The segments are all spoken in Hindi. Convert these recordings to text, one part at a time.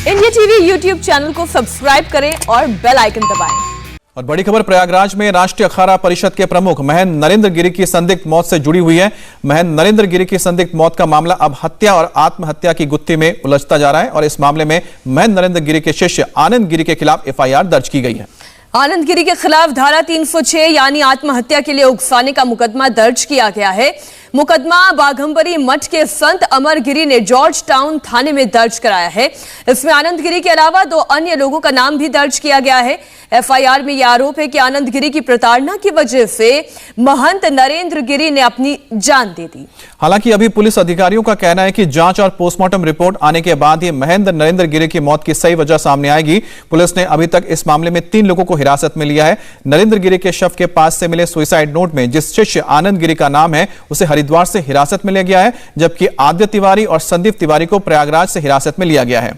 इंडिया टीवी यूट्यूब चैनल को सब्सक्राइब करें और बेल आइकन दबाएं। और बड़ी खबर प्रयागराज में राष्ट्रीय अखाड़ा परिषद के प्रमुख महेंद्र नरेंद्र गिरी की संदिग्ध मौत से जुड़ी हुई है। महेंद्र नरेंद्र गिरी की संदिग्ध मौत का मामला अब हत्या और आत्महत्या की गुत्थी में उलझता जा रहा है और इस मामले में महेंद्र नरेंद्र गिरी के शिष्य आनंद गिरी के खिलाफ एफआईआर दर्ज की गई है। आनंद गिरी के खिलाफ धारा 306 यानी आत्महत्या के लिए उकसाने का मुकदमा दर्ज किया गया है। मुकदमा बाघंबरी मठ के संत अमर गिरी ने जॉर्ज टाउन थाने में दर्ज कराया है। इसमें आनंद गिरी के अलावा 2 अन्य लोगों का नाम भी दर्ज किया गया है। एफआईआर में यह आरोप है कि आनंद गिरी की प्रताड़ना की वजह से महंत नरेंद्र गिरी ने अपनी जान दे दी। हालांकि अभी पुलिस अधिकारियों का कहना है कि जांच और पोस्टमार्टम रिपोर्ट आने के बाद ही महेंद्र नरेंद्र गिरी की मौत की सही वजह सामने आएगी। पुलिस ने अभी तक इस मामले में 3 लोगों को हिरासत में लिया है। नरेंद्र गिरी के शव के पास से मिले सुसाइड नोट में जिस शिष्य आनंद गिरी का नाम है उसे हरिद्वार से हिरासत में लिया गया है, जबकि आद्य तिवारी और संदीप तिवारी को प्रयागराज से हिरासत में लिया गया है।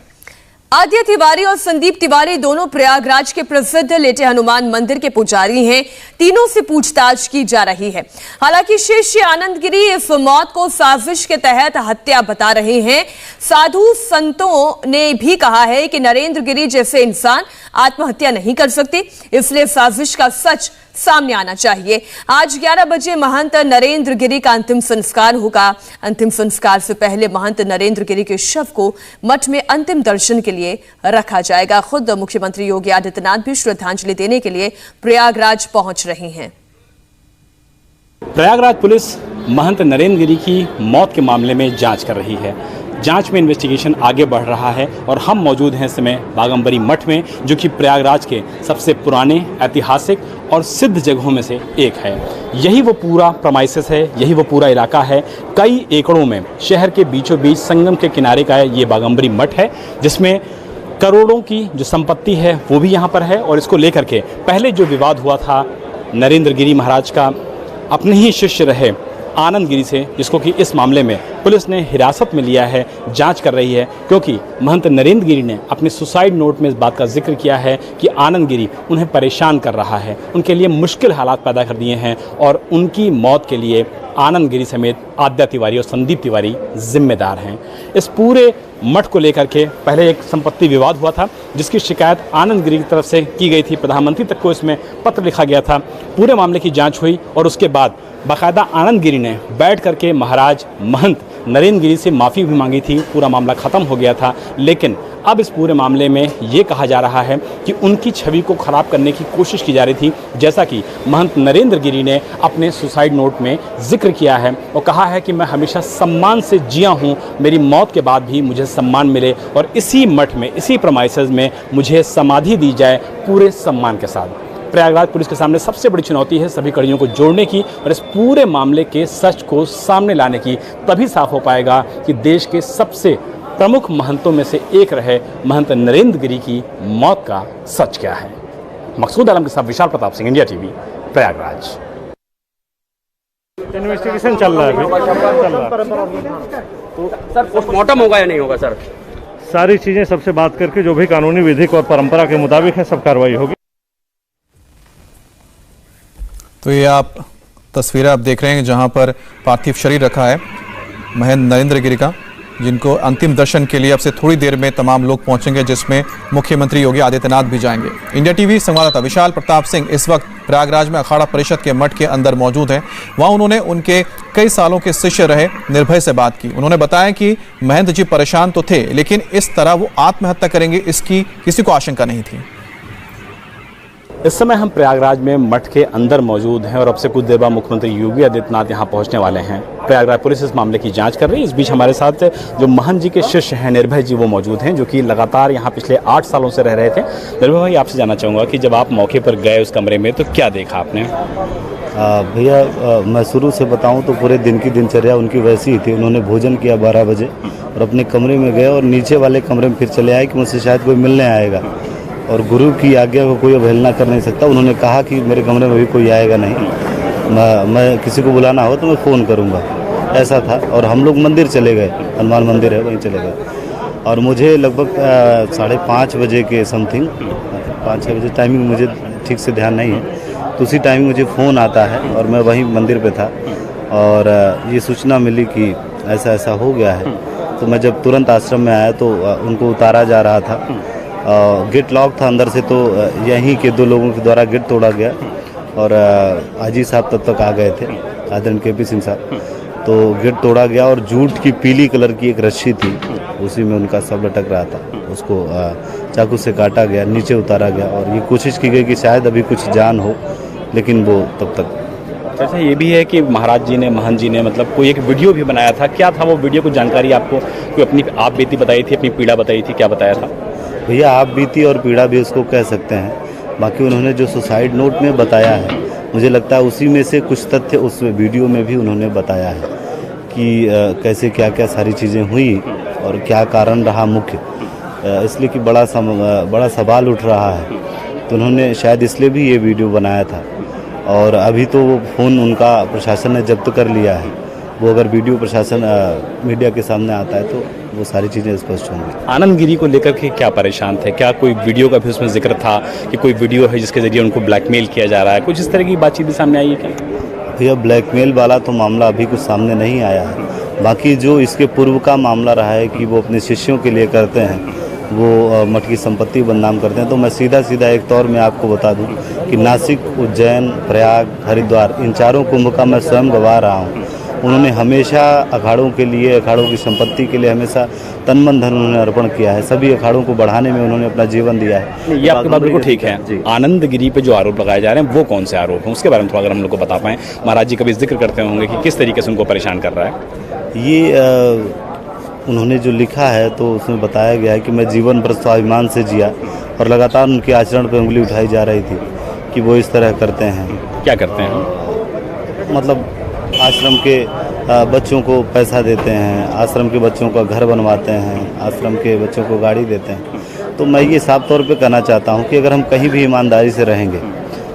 आद्य तिवारी और संदीप तिवारी दोनों प्रयागराज के प्रसिद्ध लेटे हनुमान मंदिर के पुजारी हैं। तीनों से पूछताछ की जा रही है। हालांकि शिष्य आनंद गिरी इस मौत को साजिश के तहत हत्या बता रहे हैं। साधु संतों ने भी कहा है कि नरेंद्र गिरी जैसे इंसान आत्महत्या नहीं कर सकते, इसलिए साजिश का सच सामने आना चाहिए। आज 11 बजे महंत नरेंद्र गिरी का अंतिम संस्कार होगा। अंतिम संस्कार से पहले महंत नरेंद्र गिरी के शव को मठ में अंतिम दर्शन के लिए रखा जाएगा। खुद मुख्यमंत्री योगी आदित्यनाथ भी श्रद्धांजलि देने के लिए प्रयागराज पहुंच रहे हैं। प्रयागराज पुलिस महंत नरेंद्र गिरी की मौत के मामले में जांच कर रही है। जांच में इन्वेस्टिगेशन आगे बढ़ रहा है और हम मौजूद हैं इस समय बाघंबरी मठ में, जो कि प्रयागराज के सबसे पुराने, ऐतिहासिक और सिद्ध जगहों में से एक है। यही वो पूरा प्रमाइसिस है, यही वो पूरा इलाका है। कई एकड़ों में शहर के बीचों बीच संगम के किनारे का ये बाघंबरी मठ है, जिसमें करोड़ों की जो संपत्ति है वो भी यहाँ पर है। और इसको लेकर के पहले जो विवाद हुआ था नरेंद्र गिरी महाराज का अपने ही शिष्य रहे आनंद गिरी से, जिसको कि इस मामले में पुलिस ने हिरासत में लिया है, जांच कर रही है, क्योंकि महंत नरेंद्र गिरी ने अपने सुसाइड नोट में इस बात का जिक्र किया है कि आनंद गिरी उन्हें परेशान कर रहा है, उनके लिए मुश्किल हालात पैदा कर दिए हैं और उनकी मौत के लिए आनंद गिरी समेत आद्य तिवारी और संदीप तिवारी जिम्मेदार हैं। इस पूरे मठ को लेकर के पहले एक संपत्ति विवाद हुआ था, जिसकी शिकायत आनंद गिरी की तरफ से की गई थी। प्रधानमंत्री तक को इसमें पत्र लिखा गया था। पूरे मामले की जांच हुई और उसके बाद बाकायदा आनंद गिरी ने बैठ करके महाराज महंत नरेंद्र गिरी से माफ़ी भी मांगी थी। पूरा मामला ख़त्म हो गया था। लेकिन अब इस पूरे मामले में ये कहा जा रहा है कि उनकी छवि को ख़राब करने की कोशिश की जा रही थी, जैसा कि महंत नरेंद्र गिरी ने अपने सुसाइड नोट में जिक्र किया है और कहा है कि मैं हमेशा सम्मान से जिया हूँ, मेरी मौत के बाद भी मुझे सम्मान मिले और इसी मठ में, इसी प्रमाइसेस में मुझे समाधि दी जाए पूरे सम्मान के साथ। प्रयागराज पुलिस के सामने सबसे बड़ी चुनौती है सभी कड़ियों को जोड़ने की और इस पूरे मामले के सच को सामने लाने की। तभी साफ हो पाएगा कि देश के सबसे प्रमुख महंतों में से एक रहे महंत नरेंद्र गिरी की मौत का सच क्या है। मकसूद आलम के साथ Vishal Pratap Singh, India TV, Prayagraj. Investigation चल रहा है तो सर पोस्टमार्टम होगा या नहीं होगा सर? सारी चीजें सबसे बात करके जो भी कानूनी विधिक और परंपरा के मुताबिक है सब कार्रवाई होगी। तो ये आप तस्वीरें आप देख रहे हैं जहां पर पार्थिव शरीर रखा है महेंद्र नरेंद्र गिरी का, जिनको अंतिम दर्शन के लिए अब से थोड़ी देर में तमाम लोग पहुंचेंगे, जिसमें मुख्यमंत्री योगी आदित्यनाथ भी जाएंगे। इंडिया टीवी संवाददाता विशाल प्रताप सिंह इस वक्त प्रयागराज में अखाड़ा परिषद के मठ के अंदर मौजूद हैं। वहां उन्होंने उनके कई सालों के शिष्य रहे निर्भय से बात की। उन्होंने बताया कि महेंद्र जी परेशान तो थे, लेकिन इस तरह वो आत्महत्या करेंगे इसकी किसी को आशंका नहीं थी। इस समय हम प्रयागराज में मठ के अंदर मौजूद हैं और अब से कुछ देर बाद मुख्यमंत्री योगी आदित्यनाथ यहां पहुंचने वाले हैं। प्रयागराज पुलिस इस मामले की जांच कर रही है। इस बीच हमारे साथ जो महंत जी के शिष्य हैं निर्भय जी, वो मौजूद हैं, जो कि लगातार यहां पिछले 8 सालों से रह रहे थे। निर्भय भाई, आपसे जानना चाहूँगा कि जब आप मौके पर गए उस कमरे में तो क्या देखा आपने? भैया मैं शुरू से बताऊं तो पूरे दिन की दिनचर्या उनकी वैसी ही थी। उन्होंने भोजन किया 12 बजे और अपने कमरे में गए और नीचे वाले कमरे में फिर चले आए कि मुझसे शायद कोई मिलने आएगा और गुरु की आज्ञा को कोई अवहेलना कर नहीं सकता। उन्होंने कहा कि मेरे कमरे में भी कोई आएगा नहीं, मैं किसी को बुलाना हो तो मैं फ़ोन करूँगा, ऐसा था। और हम लोग मंदिर चले गए, हनुमान मंदिर है वहीं चले गए और मुझे लगभग 5:30 बजे के समथिंग, 5-6 बजे टाइमिंग मुझे ठीक से ध्यान नहीं है, तो उसी टाइम मुझे फ़ोन आता है और मैं वहीं मंदिर पे था और ये सूचना मिली कि ऐसा ऐसा हो गया है। तो मैं जब तुरंत आश्रम में आया तो उनको उतारा जा रहा था। गेट लॉक था अंदर से, तो यहीं के 2 लोगों के द्वारा गेट तोड़ा गया और हाजी साहब तब तक आ गए थे, आदरणीय KP सिंह साहब। तो गेट तोड़ा गया और जूट की पीली कलर की एक रस्सी थी, उसी में उनका सब लटक रहा था। उसको चाकू से काटा गया, नीचे उतारा गया और ये कोशिश की गई कि शायद अभी कुछ जान हो, लेकिन वो तब तक। अच्छा, ये भी है कि महाराज जी ने, महंत जी ने मतलब कोई एक वीडियो भी बनाया था। क्या था वो वीडियो? कुछ जानकारी आपको? कोई अपनी आप बीती बताई थी, अपनी पीड़ा बताई थी, क्या बताया था? भैया आप बीती और पीड़ा भी उसको कह सकते हैं। बाकी उन्होंने जो सुसाइड नोट में बताया है, मुझे लगता है उसी में से कुछ तथ्य उस वीडियो में भी उन्होंने बताया है कि कैसे क्या क्या सारी चीज़ें हुई और क्या कारण रहा मुख्य, इसलिए कि बड़ा सवाल उठ रहा है। तो उन्होंने शायद इसलिए भी ये वीडियो बनाया था। और अभी तो वो फ़ोन उनका प्रशासन ने जब्त कर लिया है। वो अगर वीडियो प्रशासन मीडिया के सामने आता है तो वो सारी चीज़ें स्पष्ट होंगी। आनंद गिरी को लेकर के क्या परेशान थे? क्या कोई वीडियो का भी उसमें जिक्र था कि कोई वीडियो है जिसके जरिए उनको ब्लैकमेल किया जा रहा है? कुछ इस तरह की बातचीत भी सामने आई है क्या? भैया ब्लैकमेल वाला तो मामला अभी कुछ सामने नहीं आया है। बाकी जो इसके पूर्व का मामला रहा है कि वो अपने शिष्यों के लिए करते हैं, वो मठ की संपत्ति बदनाम करते हैं, तो मैं सीधा एक तौर में आपको बता दूं कि नासिक, उज्जैन, प्रयाग, हरिद्वार, इन 4 कुंभ का मैं स्वयं गवाह रहा हूं। उन्होंने हमेशा अखाड़ों के लिए, अखाड़ों की संपत्ति के लिए हमेशा तन मन धन उन्होंने अर्पण किया है। सभी अखाड़ों को बढ़ाने में उन्होंने अपना जीवन दिया है। ये आपकी बात बिल्कुल ठीक है। आनंद गिरी पे जो आरोप लगाए जा रहे हैं वो कौन से आरोप हैं, उसके बारे में थोड़ा अगर हम लोग को बता पाएं। महाराज जी कभी जिक्र करते होंगे कि किस तरीके से उनको परेशान कर रहा है? ये उन्होंने जो लिखा है तो उसमें बताया गया है कि मैं जीवन भर स्वाभिमान से जिया और लगातार उनके आचरण पर उंगली उठाई जा रही थी कि वो इस तरह करते हैं। क्या करते हैं? मतलब आश्रम के बच्चों को पैसा देते हैं, आश्रम के बच्चों का घर बनवाते हैं, आश्रम के बच्चों को गाड़ी देते हैं। तो मैं ये साफ तौर पे कहना चाहता हूँ कि अगर हम कहीं भी ईमानदारी से रहेंगे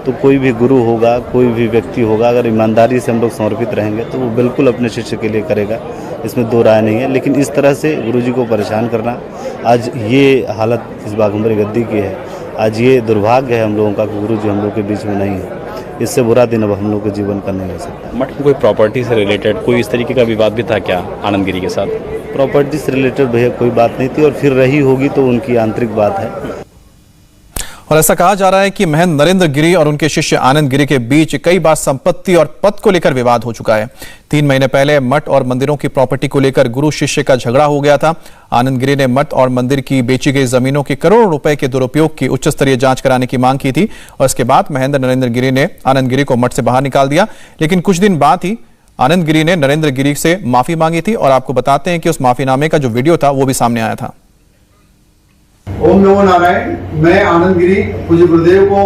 तो कोई भी गुरु होगा, कोई भी व्यक्ति होगा, अगर ईमानदारी से हम लोग समर्पित रहेंगे तो वो बिल्कुल अपने शिष्य के लिए करेगा, इसमें 2 राय नहीं है। लेकिन इस तरह से गुरुजी को परेशान करना, आज ये हालत इस बाघंबरी गद्दी की है, आज ये दुर्भाग्य है हम लोगों का कि गुरुजी हम लोग के बीच में नहीं है। इससे बुरा दिन अब हम लोग के जीवन का नहीं हो सकता। मठ में कोई प्रॉपर्टी से रिलेटेड कोई इस तरीके का विवाद भी था क्या आनंद गिरी के साथ? प्रॉपर्टी से रिलेटेड भैया कोई बात नहीं थी, और फिर रही होगी तो उनकी आंतरिक बात है। और ऐसा कहा जा रहा है कि महंत नरेंद्र गिरी और उनके शिष्य आनंद गिरी के बीच कई बार संपत्ति और पद को लेकर विवाद हो चुका है। 3 महीने पहले मठ और मंदिरों की प्रॉपर्टी को लेकर गुरु शिष्य का झगड़ा हो गया था। आनंद गिरी ने मठ और मंदिर की बेची गई जमीनों के करोड़ों रुपए के दुरुपयोग की उच्च स्तरीय जांच कराने की मांग की थी और इसके बाद महंत नरेंद्र गिरी ने आनंद गिरी को मठ से बाहर निकाल दिया। लेकिन कुछ दिन बाद ही आनंद गिरी ने नरेंद्र गिरी से माफी मांगी थी और आपको बताते हैं कि उस माफीनामे का जो वीडियो था वो भी सामने आया था। ओम नमो नारायण। मैं आनंद गिरी पूज्य गुरुदेव को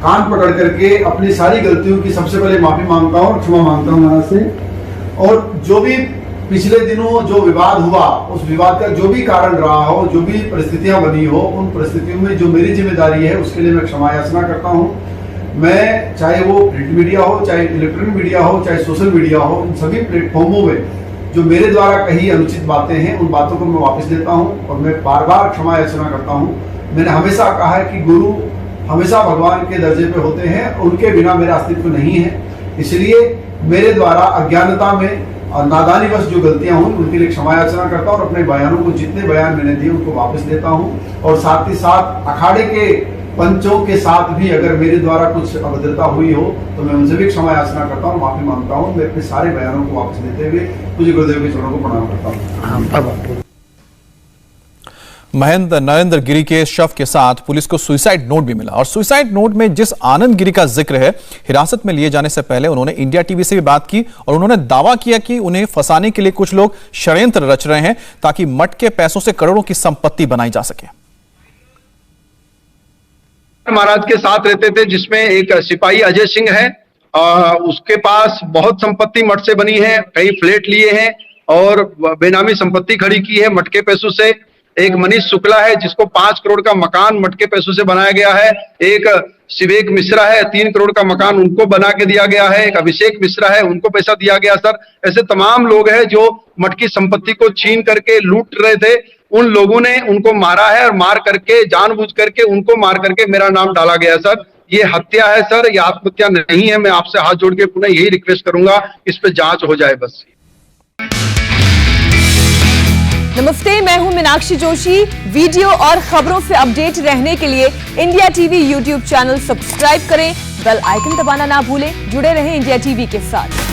कान पकड़ करके अपनी सारी गलतियों की सबसे पहले माफी मांगता हूँ, क्षमा मांगता हूँ महाराज से। और जो भी पिछले दिनों जो विवाद हुआ, उस विवाद का जो भी कारण रहा हो, जो भी परिस्थितियां बनी हो, उन परिस्थितियों में जो मेरी जिम्मेदारी है उसके लिए मैं क्षमा याचना करता हूँ। मैं चाहे वो प्रिंट मीडिया हो, चाहे इलेक्ट्रॉनिक मीडिया हो, चाहे सोशल मीडिया हो, इन सभी प्लेटफॉर्मों में जो मेरे द्वारा कही अनुचित बातें हैं उन बातों को मैं वापस लेता हूं और मैं बार बार क्षमा याचना करता हूं। मैंने हमेशा कहा है कि गुरु हमेशा भगवान के दर्जे पे होते हैं, उनके बिना मेरा अस्तित्व नहीं है। इसलिए मेरे द्वारा अज्ञानता में और नादानीवश जो गलतियां हुई उनके लिए क्षमा याचना करता हूं और अपने बयानों को, जितने बयान मैंने दिए उनको वापस लेता हूं। और साथ ही साथ अखाड़े के पंचों के साथ भी अगर मेरे द्वारा कुछ अभद्रता हुई हो तो मैं उनसे भी क्षमा याचना करता हूँ, माफी मांगता हूँ। मैं अपने सारे बयानों को वापस लेते हुए पूज्य गुरुदेव के चरणों को प्रणाम करता हूँ। महंत नरेंद्र गिरी के शव के साथ पुलिस को सुसाइड नोट भी मिला और सुसाइड नोट में जिस आनंद गिरी का जिक्र है, हिरासत में लिए जाने से पहले उन्होंने इंडिया टीवी से भी बात की और उन्होंने दावा किया कि उन्हें फंसाने के लिए कुछ लोग षड्यंत्र रच रहे हैं ताकि मठ के पैसों से करोड़ों की संपत्ति बनाई जा सके। महाराज के साथ रहते थे, जिसमें एक सिपाही अजय सिंह है, उसके पास बहुत संपत्ति मठ से बनी है, कई फ्लैट लिए हैं और बेनामी संपत्ति खड़ी की है मठ के पैसों से। एक मनीष शुक्ला है जिसको 5 करोड़ का मकान मठ के पैसों से बनाया गया है। एक शिवेक मिश्रा है, 3 करोड़ का मकान उनको बना के दिया गया है। एक अभिषेक मिश्रा है, उनको पैसा दिया गया। सर, ऐसे तमाम लोग हैं जो मठ की संपत्ति को छीन करके लूट रहे थे। उन लोगों ने उनको मारा है और मार करके, जानबूझ करके उनको मार करके मेरा नाम डाला गया। सर, ये हत्या है सर, ये आत्महत्या नहीं है। मैं आपसे हाथ जोड़ के पुनः यही रिक्वेस्ट करूंगा, इस पे जांच हो जाए बस। नमस्ते, मैं हूं मीनाक्षी जोशी। वीडियो और खबरों से अपडेट रहने के लिए India TV YouTube channel subscribe करें, बेल आइकन दबाना ना भूलें। जुड़े रहें इंडिया टीवी के साथ।